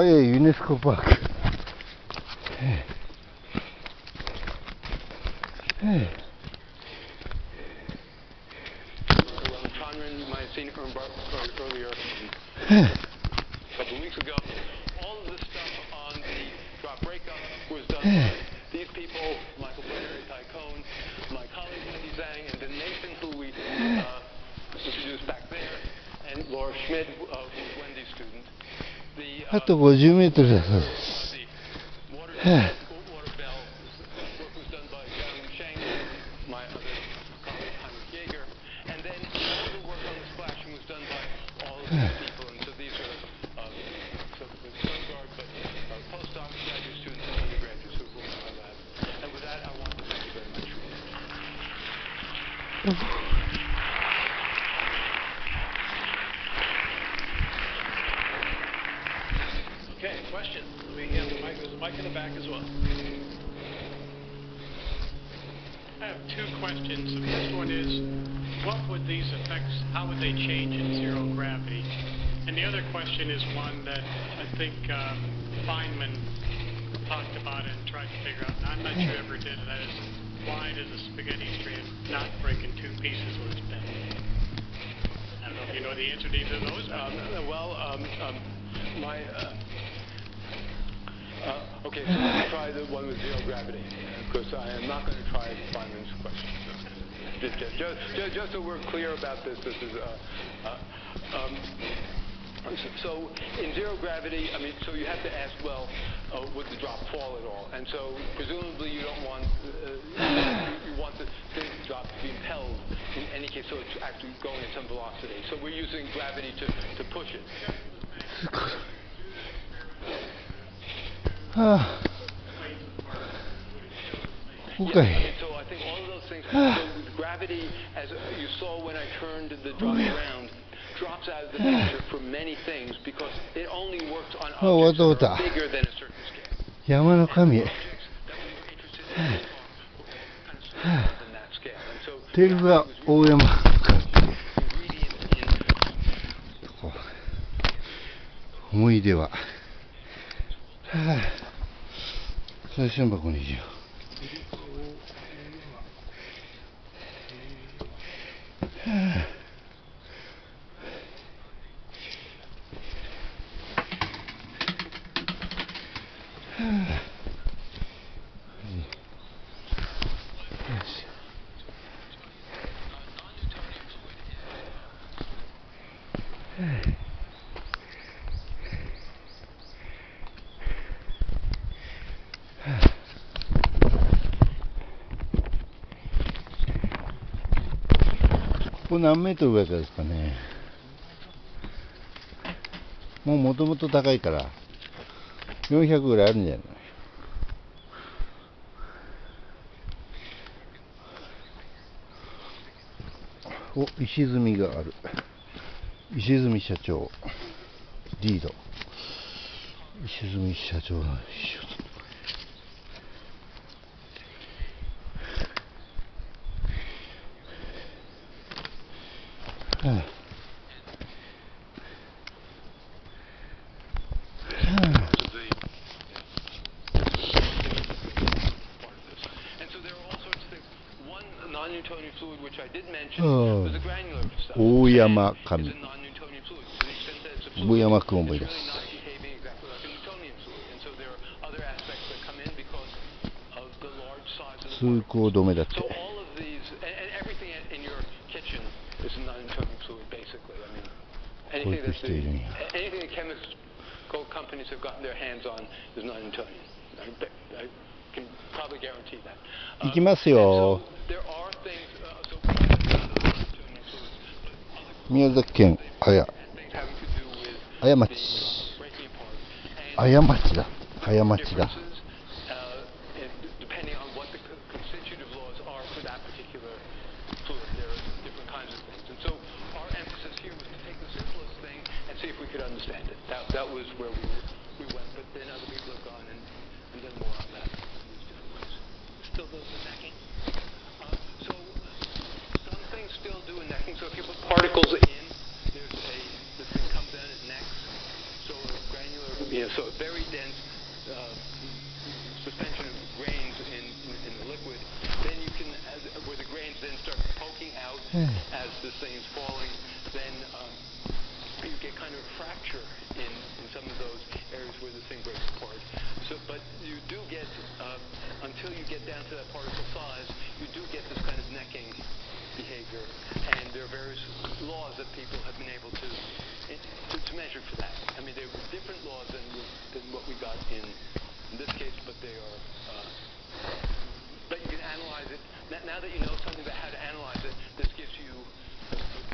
yeah, UNESCO Park. Conran might have seen earlier, a couple of weeks ago. All of this stuff on the drop breakup was done by these people, Michael Brenner, Ty Cohn, my colleague Wendy Zhang, and then Nathan, who we introduced back there, and Laura Schmidt, who was Wendy's student. あと50メートルだそうです。Water bell work was done by Jiang Sheng, my other colleague Heinrich Jaeger, and then all the work on the splashing was done by all of these people. And so these are subsequent Guard, but postdocs, graduate students, and undergraduates who are in my lab. And with that, I want to thank you very much. Okay, question. We have the mic. There's a mic in the back as well. I have two questions. The first one is, what would these effects, how would they change in zero gravity? And the other question is one that I think Feynman talked about it and tried to figure out, and I'm not sure ever did. That is, why does a spaghetti stream not break in two pieces when it's bent? I don't know if you know the answer to either of those. Okay, so let's try the one with zero gravity, because I am not going to try Feynman's question. Just so we're clear about this, this is so in zero gravity, I mean, so you have to ask, well, would the drop fall at all? And so presumably you don't want you want the drop to be impelled in any case, so it's actually going at some velocity. So we're using gravity to push it. Okay. Yeah, so I think all of those things. So gravity, as you saw when I turned the drop around, drops out of the picture for many things because it only works on objects that are bigger than a certain scale. 山の神。テルが大山。思い出は。最初の箱にしよう。ここ何メートルぐらいからですかね。もともと高いから400ぐらいあるんじゃない。お、石積みがある。石積み社長リード。石積み社長の一緒。大山神。大山君思い出す。通行止めだって。保育しているんや。行きますよ。宮崎県綾町だ。早町だ。That was where we went, but then other people have gone and done more on that. Still does the necking. So some things still do a necking. So if you put particles in, this thing comes in, it necks. So granular so a very dense suspension of grains in the liquid. Then you can, where the grains then start poking out as this thing is falling, then you get kind of a fracture in some of those areas where this thing breaks apart. So, but you do get, until you get down to that particle size, you do get this kind of necking behavior. And there are various laws that people have been able to measure for that. I mean, there were different laws than what we got in this case, but they are, but you can analyze it. Now that you know something about how to analyze it, this gives you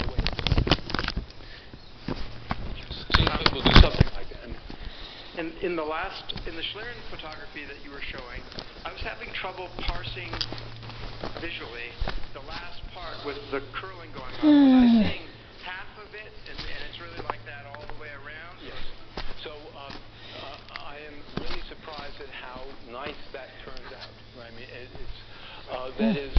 a way of doing it. We'll do something like that. And in the Schlieren photography that you were showing, I was having trouble parsing visually the last part with the curling going on. Was I seeing half of it, and it's really like that all the way around? Yes. So I am really surprised at how nice that turns out. Right? I mean, that is,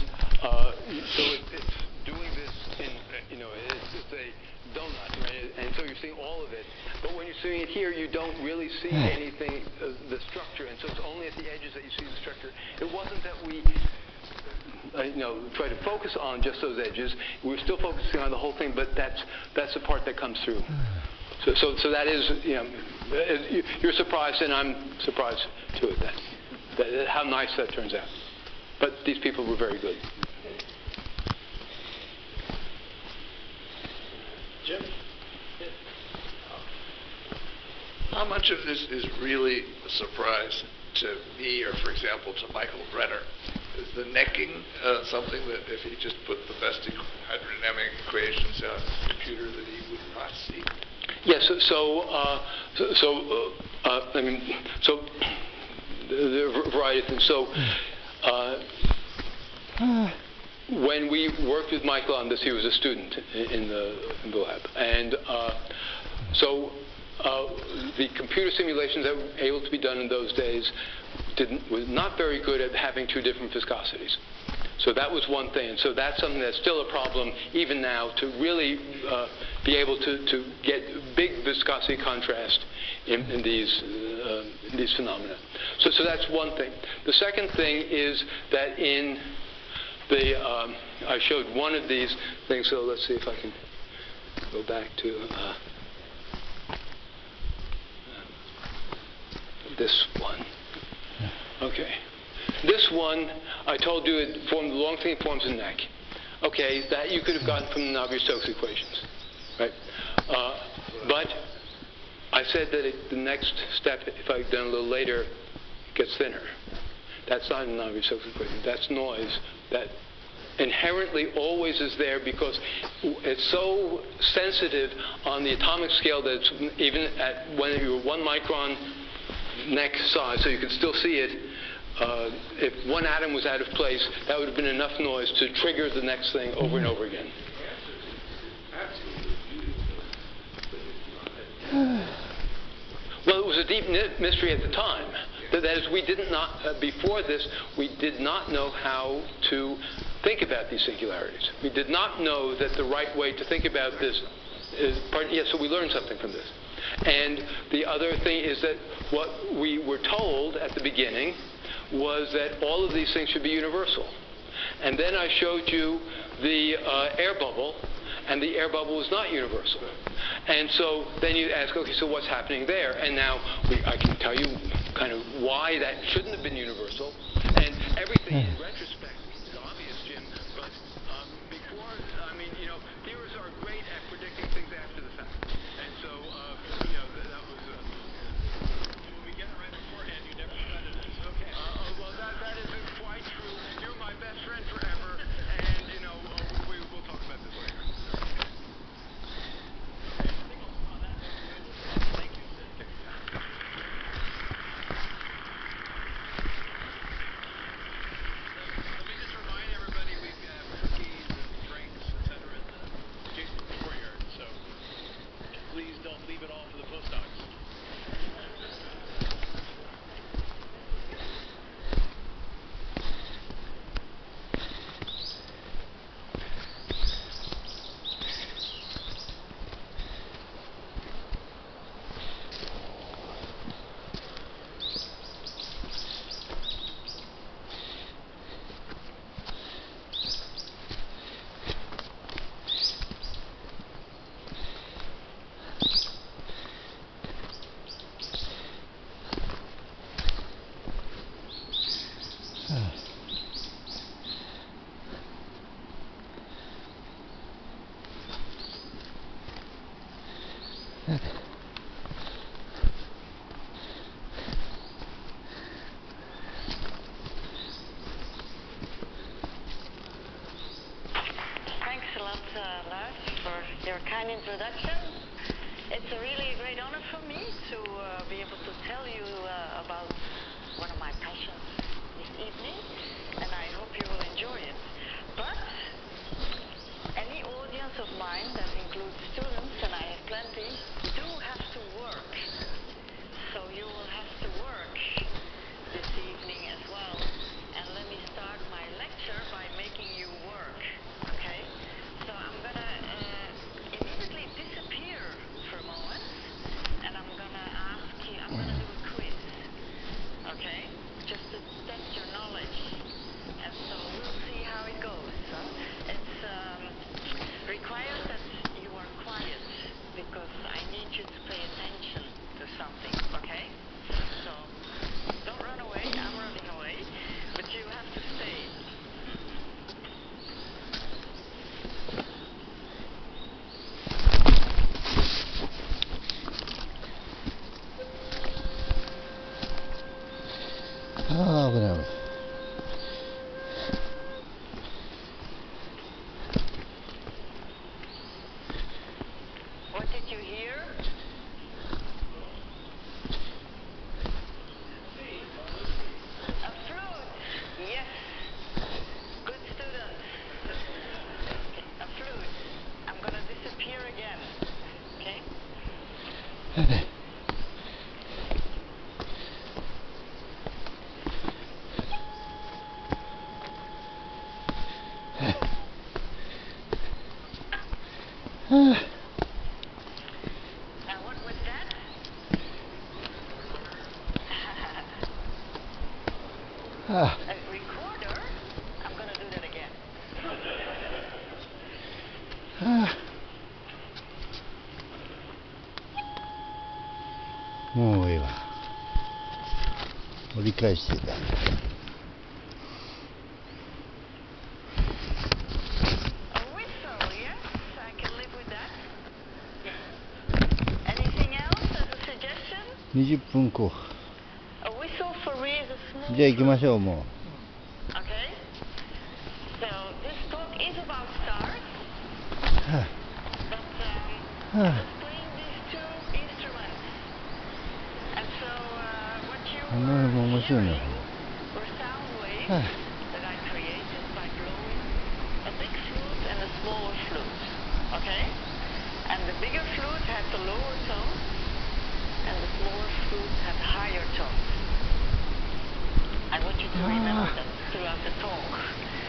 so it's doing this in, it's a donut, right? And so you're seeing all of it. But when you're seeing it here, you don't really see anything, the structure. And so it's only at the edges that you see the structure. It wasn't that we try to focus on just those edges. We're still focusing on the whole thing, but that's the part that comes through. So that is, you're surprised, and I'm surprised too at that, how nice that turns out. But these people were very good. Jim? How much of this is really a surprise to me, or for example, to Michael Brenner? Is the necking something that if he just put the best hydrodynamic equations on his computer that he would not see? Yes. So there are a variety of things. So when we worked with Michael on this, he was a student in the lab, and so the computer simulations that were able to be done in those days was not very good at having two different viscosities. So that was one thing. And so that's something that's still a problem even now, to really be able to get big viscosity contrast in these phenomena. So that's one thing. The second thing is that in the I showed one of these things. So let's see if I can go back to this one. Okay. This one, I told you it formed the long thing, forms a neck. Okay, that you could have gotten from the Navier-Stokes equations, right? But I said that the next step, if I'd done a little later, it gets thinner. That's not a Navier-Stokes equation. That's noise that inherently always is there because it's so sensitive on the atomic scale that it's even at when you're 1 micron neck size, so you can still see it. If one atom was out of place, that would have been enough noise to trigger the next thing over and over again. Well, it was a deep mystery at the time. That is, we did not, before this, we did not know how to think about these singularities. We did not know that the right way to think about this is, so we learned something from this. And the other thing is that what we were told at the beginning was that all of these things should be universal. And then I showed you the air bubble, and the air bubble was not universal. And so then you ask, okay, so what's happening there? And now I can tell you kind of why that shouldn't have been universal. And everything in retrospect is obvious, Jim, but before, theorists are great at predicting things after the fact. And so, that was... when we get it right beforehand, you never studied it. It's okay. Well, that isn't quite true. You're my best friend forever, and, we'll talk about this later. Thank you. Let me just remind everybody we've got cookies and drinks, etc. in the adjacent courtyard, so please don't leave it all for the postdocs. Thanks a lot, Lars, for your kind introduction. It's a really great honor for me to be able to tell you about one of my passions this evening, and I hope you will enjoy it. But any audience of mine that includes students, and I have plenty, do have to work. So you will have to work this evening as well. And let me start my lecture by making you work, okay? So I'm gonna immediately disappear for a moment, and I'm gonna do a quiz, okay? Just to test your knowledge. And so we'll see how it goes. It requires that you are quiet, because I need you to pay attention to something, okay? So don't run away, I'm running away, but you have to stay. Ah, whatever. What did you hear? A flute. Yes. Good students. A flute. I'm gonna disappear again. Okay? Now what was that? Ah. A recorder? I'm gonna do that again. Ah. もうええわ。折り返してた。A whistle, yes, I can live with that. Anything else as a suggestion? 20分後。A whistle for me is a small. じゃあ行きましょう、も Okay? So this talk is about stars, う。は butあ、は I was playing these two instruments. And so what you あ、もう面 were 白い hearing な。 were sound waves は that I created by blowing a big flute and a smaller flute. Okay? And the bigger flute had the lower tones, and the smaller flute had higher tones. I want you to remember that throughout the talk.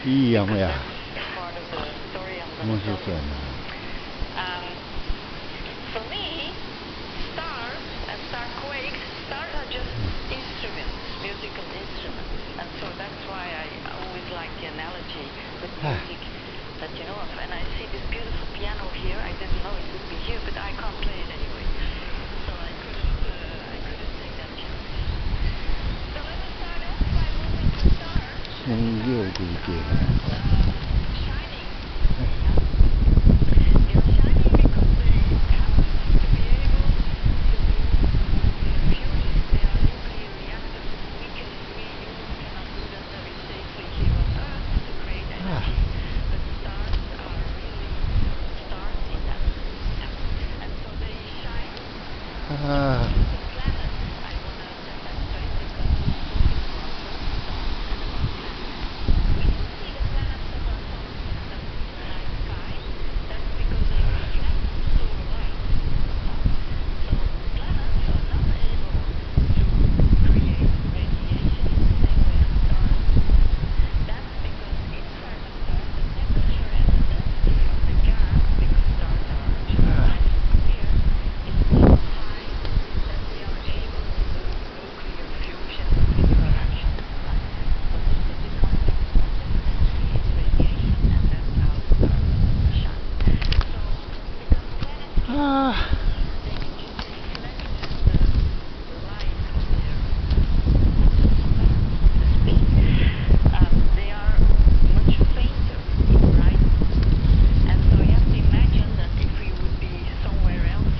いい山 Because や。 that's part of the story I'm 面 going to 白 tell そうや you. な。For me, stars and star quakes, stars are just instruments, musical instruments. And so that's why I always like the analogy with music that you know of. And I see this beautiful piano here. I didn't know it would be here, but I can't play it anyway. So I couldn't take that chance. So let me start off by moving to stars. すんげえ奥行きやな。 Shining. They're shining because they happen to be able to do nuclear fusion. They are nuclear reactors. We cannot do that very safely here on Earth to create energy. But stars are really stars in that. Yeah. And so they shine. あ The planets, I want to set that straight because we're talking about both stars and about planets. We do see the planets of our solar system in the night sky. That's because they reflect solar light. So planets are not able to create radiation in the same way as stars do. That's because inside the stars, the temperature and the density of the gas, because stars are just highly nuclear, is so high that they are able to do nuclear fusion, nuclear reaction. So this is the concept of density in radiation, and that's how stars shine. So because planets あ。ああ。 they can just reflect the light of their stars, so to speak. They are much fainter in brightness. And so you have to imagine that if we would be somewhere else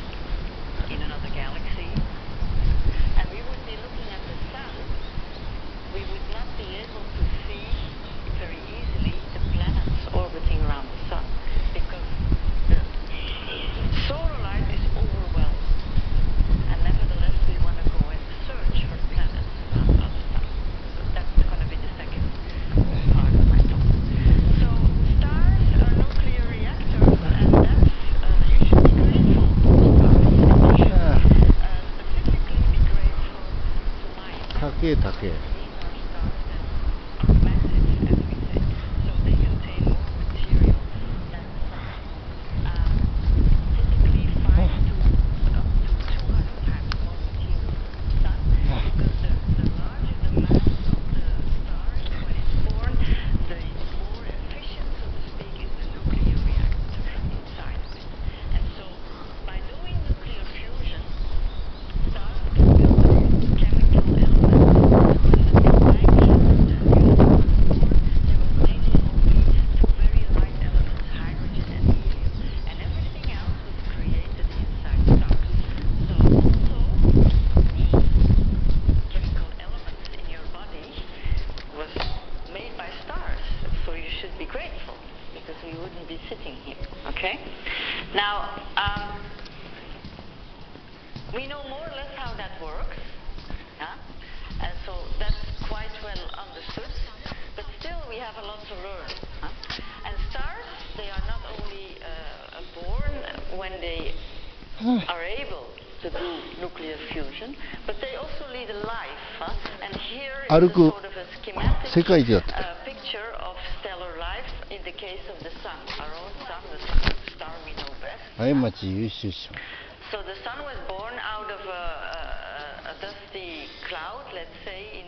竹竹。 These are stars that are massive, as we say. So they contain more material than the sun. Typically 5 to up to 200 times more material than the sun, because the larger the mass of the stars when it's born, the more efficient, so to speak, is the nuclear reactor inside of it. And so by doing nuclear fusion, stars can build up chemical elements. So when the Big Bang happened and the universe was born, there was mainly only two very light elements, hydrogen and helium. And everything else was created inside stars. So also the chemical elements in your body was made by stars. So you should be grateful, because we wouldn't be sitting here. Okay? Now, we know more or less how that works, and so that's quite well understood, but still we have a lot to learn. And stars, they are not only born when they are able to do nuclear fusion, but they also lead a life. And here is a 歩く sort of a schematic 世界であった。 picture of stellar life in the case of the sun, our own sun, the star we know best. 過ち優秀賞。 So the sun was born out of a dusty cloud, let's say, in